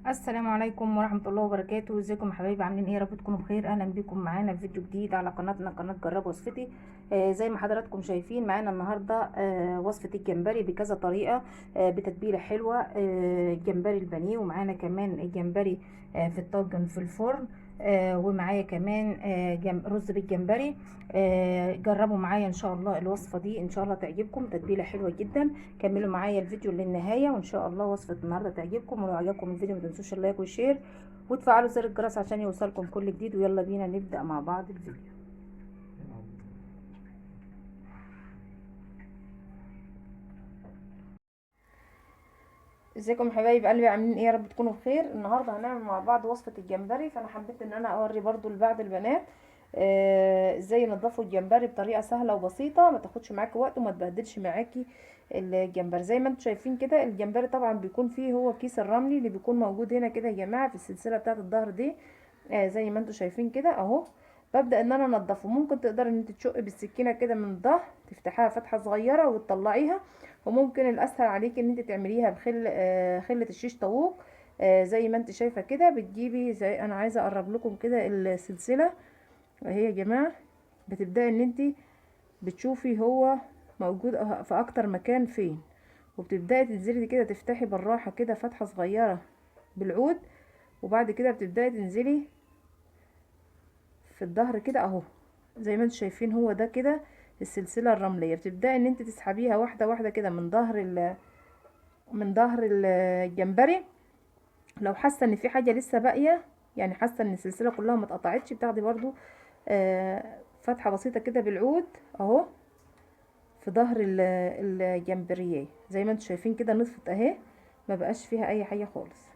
السلام عليكم ورحمة الله وبركاته. ازيكم يا حبايبي؟ عاملين ايه؟ يا رب تكونوا بخير. اهلا بكم معانا في فيديو جديد على قناتنا، قناة جرب وصفتي. زي ما حضراتكم شايفين معانا النهاردة وصفة الجمبري بكذا طريقة، بتتبيلة حلوة. جمبري البانيه، ومعانا كمان الجمبري في الطاجن في الفرن. ومعايا كمان رز بالجمبري. جربوا معايا ان شاء الله الوصفة دي، ان شاء الله تعجبكم. تتبيلة حلوة جدا. كملوا معايا الفيديو للنهاية وان شاء الله وصفة النهاردة تعجبكم. ولو عجبكم الفيديو ما تنسوش اللايك والشير وتفعلوا زر الجرس عشان يوصلكم كل جديد. ويلا بينا نبدأ مع بعض الفيديو. ازيكم يا حبايب قلبي؟ عاملين ايه؟ يا رب تكونوا بخير. النهارده هنعمل مع بعض وصفة الجمبري، فانا حبيت ان انا اوري برضو لبعض البنات ازاي ينضفوا الجمبري بطريقة سهلة وبسيطة، ما تاخدش معاكي وقت وما تبهدلش معاكي الجمبري. زي ما انتم شايفين كده، الجمبري طبعا بيكون فيه هو كيس الرملي اللي بيكون موجود هنا كده يا جماعة في السلسلة بتاعة الظهر دي. زي ما انتم شايفين كده اهو. ببدأ ان انا انضفه. ممكن تقدر ان انت تشقي بالسكينة كده من الظهر، تفتحيها فتحة صغيرة وتطلعيها. وممكن الاسهل عليك ان انت تعمليها بخل خلة الشيش طاووق. زي ما انت شايفة كده، بتجيبي زي انا عايزة اقرب لكم كده السلسلة اهي يا جماعة. بتبدأي ان انت بتشوفي هو موجود في اكتر مكان فين، وبتبدأي تنزلي كده، تفتحي بالراحة كده فتحة صغيرة بالعود. وبعد كده بتبدأي تنزلي في الظهر كده اهو. زي ما انتم شايفين هو ده كده السلسلة الرملية. بتبدأي ان انت تسحبيها واحدة واحدة كده من ظهر الجمبري. لو حاسة ان في حاجة لسه باقية، يعني حاسة ان السلسلة كلها ما اتقطعتش، بتاخدي برضو فتحة بسيطة كده بالعود اهو في ظهر الجمبريه. زي ما انتم شايفين كده نطفت اهي، ما بقاش فيها اي حاجه خالص.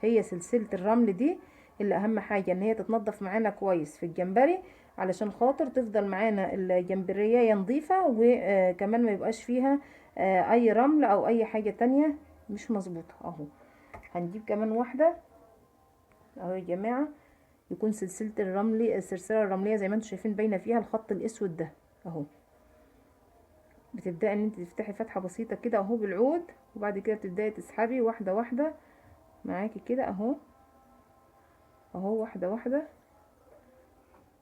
هي سلسله الرمل دي اللي اهم حاجه ان هي تتنضف معانا كويس في الجمبري، علشان خاطر تفضل معانا الجمبريه نظيفه، وكمان ما يبقاش فيها اي رمل او اي حاجه تانية مش مظبوطه اهو. هنجيب كمان واحده اهو يا جماعه، يكون سلسله الرملي السلسله الرمليه زي ما انتم شايفين باينه فيها الخط الاسود ده اهو. بتبدأي ان انت تفتحي فتحة بسيطة كده اهو بالعود، وبعد كده بتبدأي تسحبي واحدة واحدة معاكي كده اهو. اهو واحدة واحدة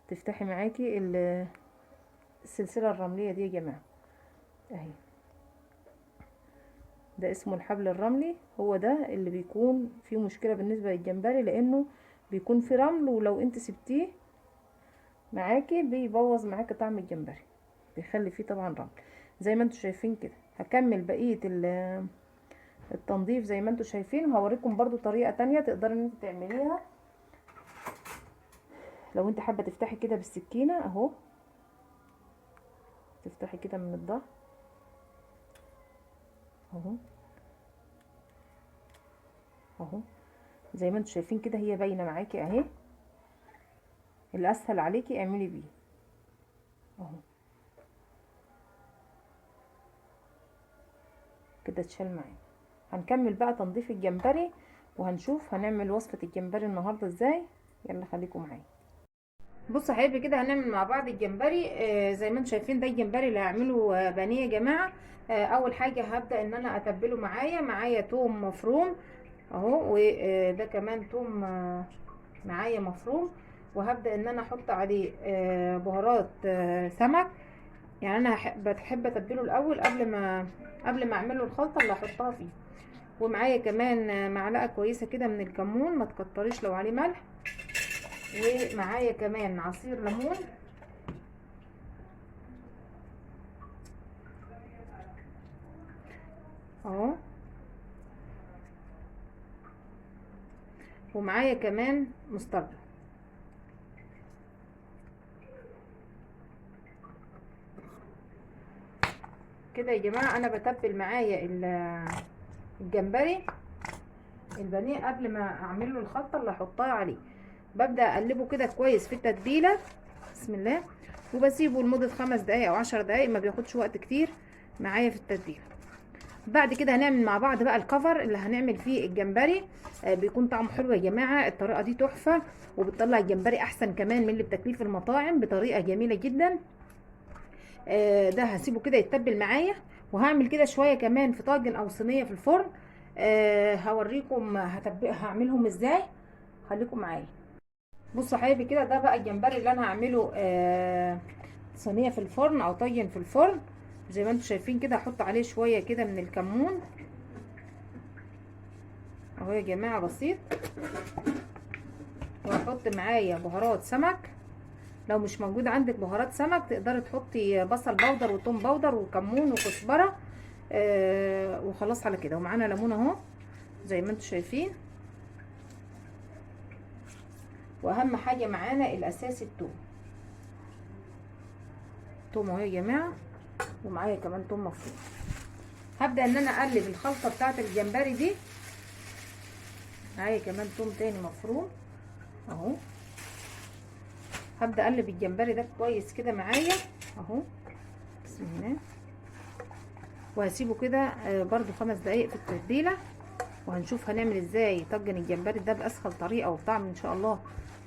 تفتحي معاكي السلسلة الرملية دي يا جماعة اهي. ده اسمه الحبل الرملي، هو ده اللي بيكون فيه مشكلة بالنسبة للجمبري، لانه بيكون فيه رمل، ولو انت سبتيه معاكي بيبوظ معاكي طعم الجمبري، بيخلي فيه طبعا رمل. زي ما انتوا شايفين كده هكمل بقية التنظيف زي ما انتوا شايفين. وهوريكم برضو طريقة تانية تقدري ان انت تعمليها. لو انت حابة تفتحي كده بالسكينة اهو، تفتحي كده من الظهر اهو اهو. زي ما انتوا شايفين كده هي باينة معاكي اهي. الاسهل عليكي اعملي بيه اهو كده اتشال معانا. هنكمل بقى تنظيف الجمبري، وهنشوف هنعمل وصفة الجمبري النهاردة ازاي. يلا خليكم معايا. بصوا يا حبيبي كده هنعمل مع بعض الجمبري. زي ما انتم شايفين ده الجمبري اللي هعمله بانيه يا جماعه. اول حاجه هبدا ان انا اتبله. معايا توم مفروم اهو، وده كمان توم معايا مفروم. وهبدا ان انا احط عليه بهارات سمك. يعني انا بحب اتبله الاول قبل ما اعمل له الخلطه اللي هحطها فيه. ومعايا كمان معلقه كويسه كده من الكمون، ما تكتريش لو عليه ملح. ومعايا كمان عصير ليمون اهو. ومعايا كمان مستردة كده يا جماعه. انا بتبل معايا الجمبري البانيه قبل ما اعمل له الخلطه اللي هحطها عليه. ببدا اقلبه كده كويس في التتبيله، بسم الله، وبسيبه لمده 5 دقايق او 10 دقايق، ما بياخدش وقت كتير معايا في التتبيله. بعد كده هنعمل مع بعض بقى الكفر اللي هنعمل فيه الجمبري. بيكون طعمه حلو يا جماعه. الطريقه دي تحفه، وبتطلع الجمبري احسن كمان من اللي بتاكليه في المطاعم بطريقه جميله جدا. ده هسيبه كده يتبل معايا، وهعمل كده شويه كمان في طاجن او صينيه في الفرن. هوريكم هعملهم ازاي، خليكم معايا. بصوا حبايبي كده، ده بقى الجمبري اللي انا هعمله صينيه في الفرن او طاجن في الفرن. زي ما انتم شايفين كده، هحط عليه شويه كده من الكمون اهو يا جماعه بسيط، وهحط معايا بهارات سمك. لو مش موجود عندك بهارات سمك تقدري تحطي بصل بودر وتوم بودر وكمون وكزبره وخلاص على كده. ومعانا ليمون اهو زي ما انتم شايفين. واهم حاجه معانا الاساسي التوم. توم اهو يا جماعه، ومعايا كمان توم مفروم. هبدا ان انا اقلب الخلطه بتاعه الجمبري دي. معايا كمان توم تاني مفروم اهو. هبدا اقلب الجمبري ده كويس كده معايا اهو، بسم الله. وهسيبه كده برضو 5 دقايق في التتبيله، وهنشوف هنعمل ازاي طاجن الجمبري ده باسهل طريقه، وبطعم ان شاء الله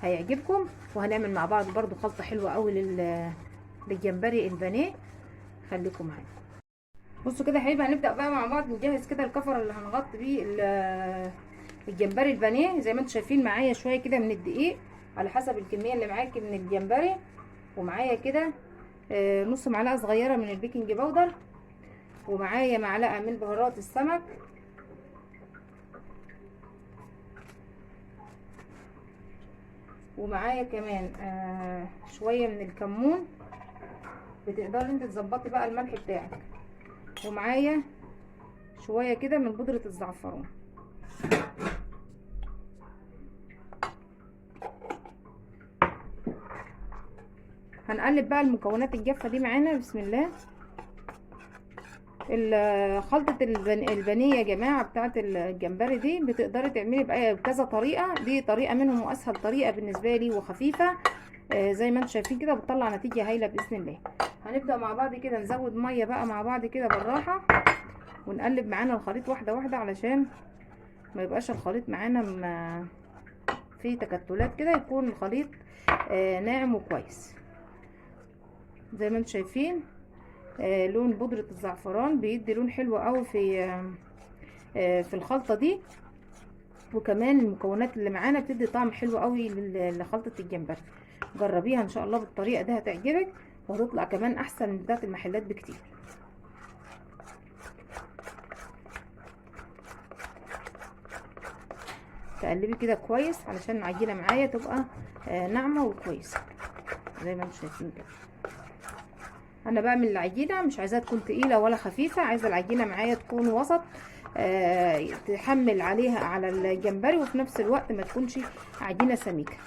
هيعجبكم. وهنعمل مع بعض برضو خلطه حلوه قوي للجمبري البانيه. خليكم معايا. بصوا كده يا حبايبي، هنبدا بقى مع بعض نجهز كده الكفر اللي هنغطي بيه الجمبري البانيه. زي ما انتم شايفين معايا شويه كده من الدقيق على حسب الكميه اللي معاكي من الجمبري. ومعايا كده نص معلقه صغيره من البيكنج باودر، ومعايا معلقه من بهارات السمك، ومعايا كمان شويه من الكمون. بتقدري انت تظبطي بقى الملح بتاعك. ومعايا شويه كده من بودره الزعفران. هنقلب بقى المكونات الجافه دي معانا بسم الله. خلطه البانيه يا جماعه بتاعه الجمبري دي بتقدري تعملي بقى بكذا طريقه. دي طريقه منهم واسهل طريقه بالنسبه لي وخفيفه. زي ما انتم شايفين كده بتطلع نتيجه هايله باذن الله. هنبدا مع بعض كده نزود ميه بقى مع بعض كده بالراحه، ونقلب معانا الخليط واحده واحده علشان ما يبقاش الخليط معانا فيه تكتلات كده، يكون الخليط ناعم وكويس. زي ما انتم شايفين لون بودرة الزعفران بيدي لون حلو قوي في الخلطة دي. وكمان المكونات اللي معانا بتدي طعم حلو قوي لخلطة الجمبري. جربيها ان شاء الله بالطريقة دي هتعجبك، وهتطلع كمان احسن من بتاعت المحلات بكتير. تقلبي كده كويس علشان العجينة معايا تبقى ناعمة وكويسة زي ما انتم شايفين كده. انا بعمل العجينه مش عايزاها تكون تقيله ولا خفيفه، عايزه العجينه معايا تكون وسط تحمل عليها على الجمبري، وفي نفس الوقت ما تكونش عجينه سميكه.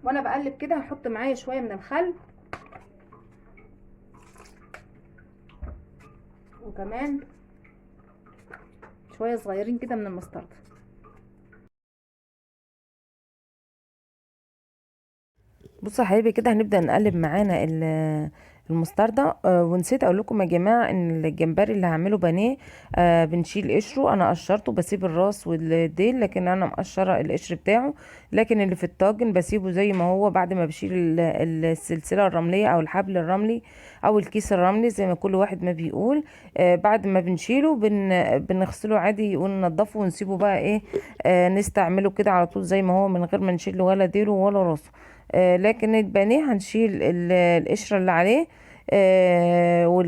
وانا بقلب كده هحط معايا شويه من الخل، وكمان شويه صغيرين كده من المستردة. بصوا يا حبايبي كده هنبدأ نقلب معانا المستردة. ونسيت اقول لكم يا جماعة ان الجمبري اللي هعمله بانيه بنشيل قشره. انا قشرته بسيب الراس والديل، لكن انا مقشرة القشر بتاعه. لكن اللي في الطاجن بسيبه زي ما هو بعد ما بشيل السلسلة الرملية او الحبل الرملي او الكيس الرملي زي ما كل واحد ما بيقول. بعد ما بنشيله بنغسله عادي وننضفه ونسيبه بقى ايه نستعمله كده على طول زي ما هو من غير ما نشيله ولا ديله ولا راسه. لكن البانيه هنشيل القشرة اللي عليه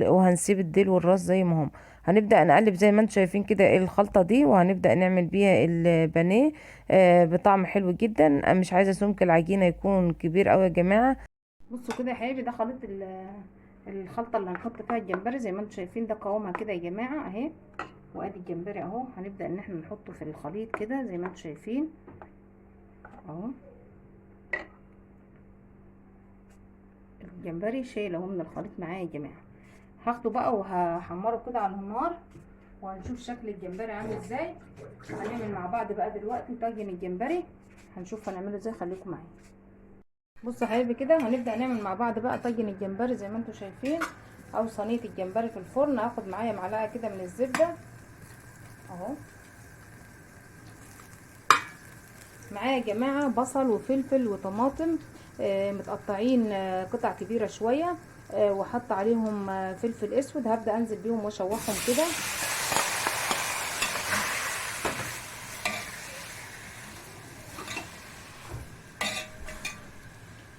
وهنسيب الديل والراس زي ما هم. هنبدأ نقلب زي ما انتم شايفين كده الخلطة دي، وهنبدأ نعمل بيها البانيه بطعم حلو جدا. مش عايزة سمك العجينة يكون كبير قوي يا جماعة. بصوا كده يا حبايبي، ده خليط الخلطه اللي هنحط فيها الجمبري. زي ما انتم شايفين ده قوامها كده يا جماعه اهي. وادي الجمبري اهو، هنبدا ان احنا نحطه في الخليط كده زي ما انتم شايفين اهو. الجمبري شايل اهو من الخليط معايا يا جماعه. هاخده بقى وهحمره كده على النار، وهنشوف شكل الجمبري عامل ازاي. هنعمل مع بعض بقى دلوقتي طاجن الجمبري، هنشوف هنعمله ازاي. خليكم معايا. بصوا يا حبايبي كده هنبدا نعمل مع بعض بقى طاجن الجمبري زي ما انتم شايفين، او صينيه الجمبري في الفرن. هاخد معايا معلقه كده من الزبده اهو. معايا يا جماعه بصل وفلفل وطماطم متقطعين قطع كبيره شويه، وحط عليهم فلفل اسود. هبدا انزل بيهم واشوحهم كده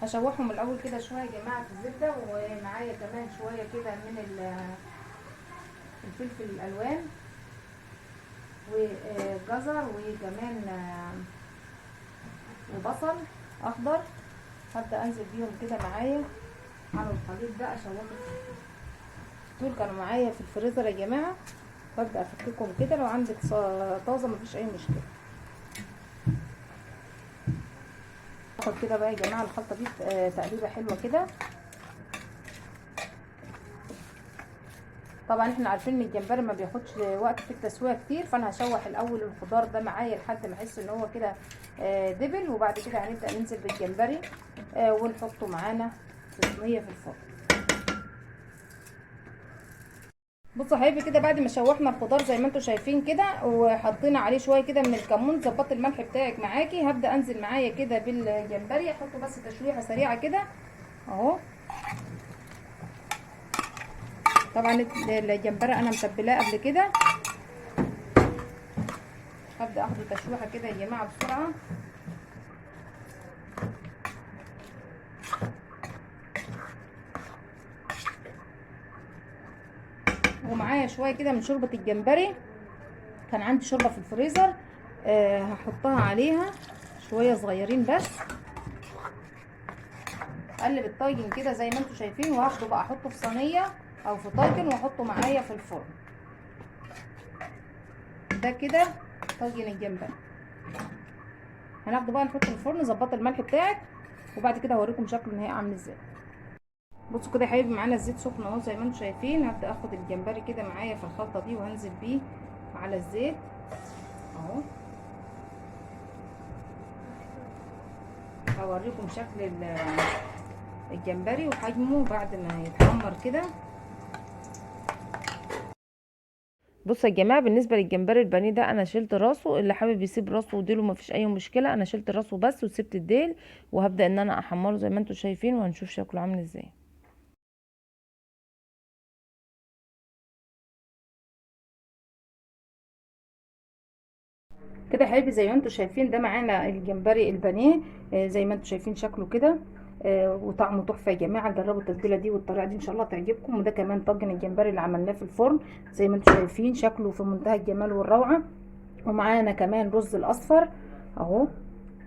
هشوحهم الاول كده شويه يا جماعه في الزبده، ومعايا كمان شويه كده من الفلفل الالوان وجزر وكمان وبصل اخضر. هبدا انزل بيهم كده معايا على الخليط ده اشوحهم. دول كانوا معايا في الفريزر يا جماعه، ببدا افككهم كده. لو عندك طازه مفيش اي مشكله. اخد كده بقى يا جماعه الخلطه دي تقليبه حلوه كده. طبعا احنا عارفين ان الجمبري ما بياخدش وقت في التسويه كتير، فانا هشوح الاول الخضار ده معايا لحد ما احس ان هو كده دبل، وبعد كده هنبدا ننزل بالجمبري ونحطه معانا في صينيه في الفرن. بصوا يا حبايبي كده بعد ما شوحنا الخضار زي ما انتم شايفين كده، وحطينا عليه شويه كده من الكمون، ظبطت الملح بتاعك معاكي. هبدا انزل معايا كده بالجمبري، احطه بس تشويحه سريعه كده اهو. طبعا الجمبري انا متبلاه قبل كده. هبدا اخده تشويحه كده يا جماعه بسرعه. ومعايا شويه كده من شوربه الجمبري، كان عندي شوربه في الفريزر هحطها عليها شويه صغيرين بس. اقلب الطاجن كده زي ما انتم شايفين، وهاخده بقى احطه في صينيه او في طاجن واحطه معايا في الفرن. ده كده طاجن الجمبري. هناخده بقى نحطه في الفرن. ظبط الملح بتاعك، وبعد كده هوريكم شكله النهائي عامل ازاي. بصوا كده يا حبايبي معانا الزيت سخن اهو زي ما انتم شايفين. هبدا اخد الجمبري كده معايا في الخلطه دي وهنزل بيه على الزيت اهو. هوريكم شكل الجمبري وحجمه بعد ما يتحمر كده. بصوا يا جماعه بالنسبه للجمبري البانيه ده انا شلت راسه، اللي حابب يسيب راسه وديله مفيش اي مشكله. انا شلت راسه بس وسبت الديل، وهبدا ان انا احمره زي ما انتم شايفين، وهنشوف شكله عامل ازاي. كده يا حبايبي زي ما انتم شايفين ده معانا الجمبري البانيه زي ما انتم شايفين شكله كده وطعمه تحفه يا جماعه. جربوا التتبيله دي والطريقه دي ان شاء الله تعجبكم. وده كمان طاجن الجمبري اللي عملناه في الفرن زي ما انتم شايفين شكله في منتهى الجمال والروعه. ومعانا كمان رز الاصفر اهو،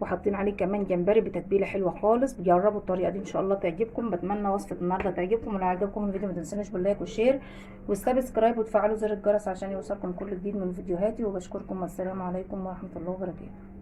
وحاطين عليه كمان جمبري بتتبيله حلوه خالص. جربوا الطريقه دي ان شاء الله تعجبكم. بتمنى وصفه النهارده تعجبكم، ولو عجبكم الفيديو ما تنسونوش باللايك والشير والسبسكرايب، وتفعلوا زر الجرس عشان يوصلكم كل جديد من فيديوهاتي. وبشكركم والسلام عليكم ورحمه الله وبركاته.